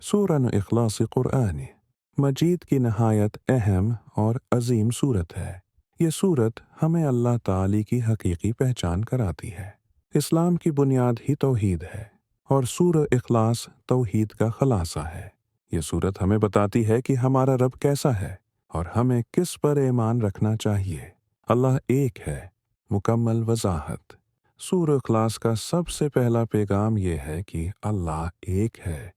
سورہ اخلاص قرآنی مجید کی نہایت اہم اور عظیم صورت ہے۔ یہ صورت ہمیں اللہ تعالی کی حقیقی پہچان کراتی ہے۔ اسلام کی بنیاد ہی توحید ہے اور سورہ اخلاص توحید کا خلاصہ ہے۔ یہ صورت ہمیں بتاتی ہے کہ ہمارا رب کیسا ہے اور ہمیں کس پر ایمان رکھنا چاہیے۔ اللہ ایک ہے، مکمل وضاحت۔ سورہ اخلاص کا سب سے پہلا پیغام یہ ہے کہ اللہ ایک ہے۔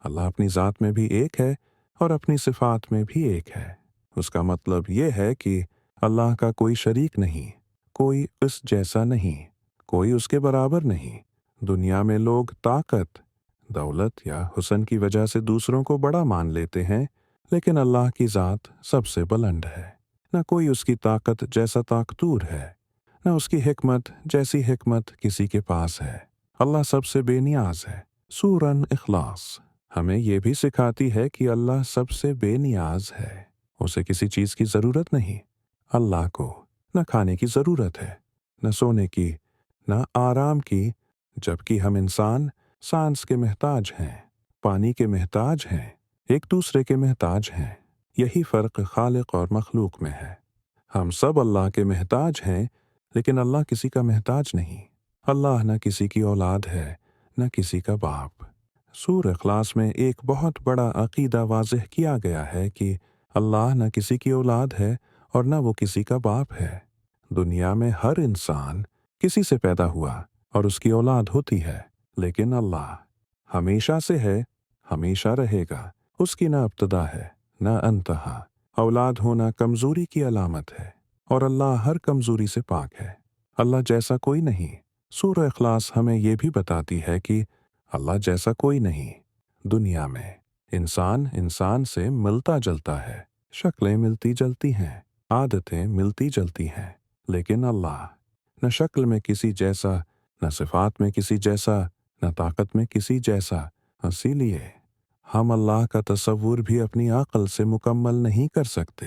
اللہ اپنی ذات میں بھی ایک ہے اور اپنی صفات میں بھی ایک ہے۔ اس کا مطلب یہ ہے کہ اللہ کا کوئی شریک نہیں، کوئی اس جیسا نہیں، کوئی اس کے برابر نہیں۔ دنیا میں لوگ طاقت، دولت یا حسن کی وجہ سے دوسروں کو بڑا مان لیتے ہیں، لیکن اللہ کی ذات سب سے بلند ہے۔ نہ کوئی اس کی طاقت جیسا طاقتور ہے، نہ اس کی حکمت جیسی حکمت کسی کے پاس ہے۔ اللہ سب سے بے نیاز ہے۔ سورہ اخلاص ہمیں یہ بھی سکھاتی ہے کہ اللہ سب سے بے نیاز ہے۔ اسے کسی چیز کی ضرورت نہیں۔ اللہ کو نہ کھانے کی ضرورت ہے، نہ سونے کی، نہ آرام کی، جبکہ ہم انسان سانس کے محتاج ہیں، پانی کے محتاج ہیں، ایک دوسرے کے محتاج ہیں۔ یہی فرق خالق اور مخلوق میں ہے۔ ہم سب اللہ کے محتاج ہیں، لیکن اللہ کسی کا محتاج نہیں۔ اللہ نہ کسی کی اولاد ہے، نہ کسی کا باپ۔ سورہ اخلاص میں ایک بہت بڑا عقیدہ واضح کیا گیا ہے کہ اللہ نہ کسی کی اولاد ہے اور نہ وہ کسی کا باپ ہے۔ دنیا میں ہر انسان کسی سے پیدا ہوا اور اس کی اولاد ہوتی ہے، لیکن اللہ ہمیشہ سے ہے، ہمیشہ رہے گا۔ اس کی نہ ابتدا ہے، نہ انتہا۔ اولاد ہونا کمزوری کی علامت ہے اور اللہ ہر کمزوری سے پاک ہے۔ اللہ جیسا کوئی نہیں۔ سورہ اخلاص ہمیں یہ بھی بتاتی ہے کہ اللہ جیسا کوئی نہیں۔ دنیا میں انسان سے ملتا جلتا ہے، شکلیں ملتی جلتی ہیں، عادتیں ملتی جلتی ہیں، لیکن اللہ نہ شکل میں کسی جیسا، نہ صفات میں کسی جیسا، نہ طاقت میں کسی جیسا۔ اسی لیے ہم اللہ کا تصور بھی اپنی عقل سے مکمل نہیں کر سکتے۔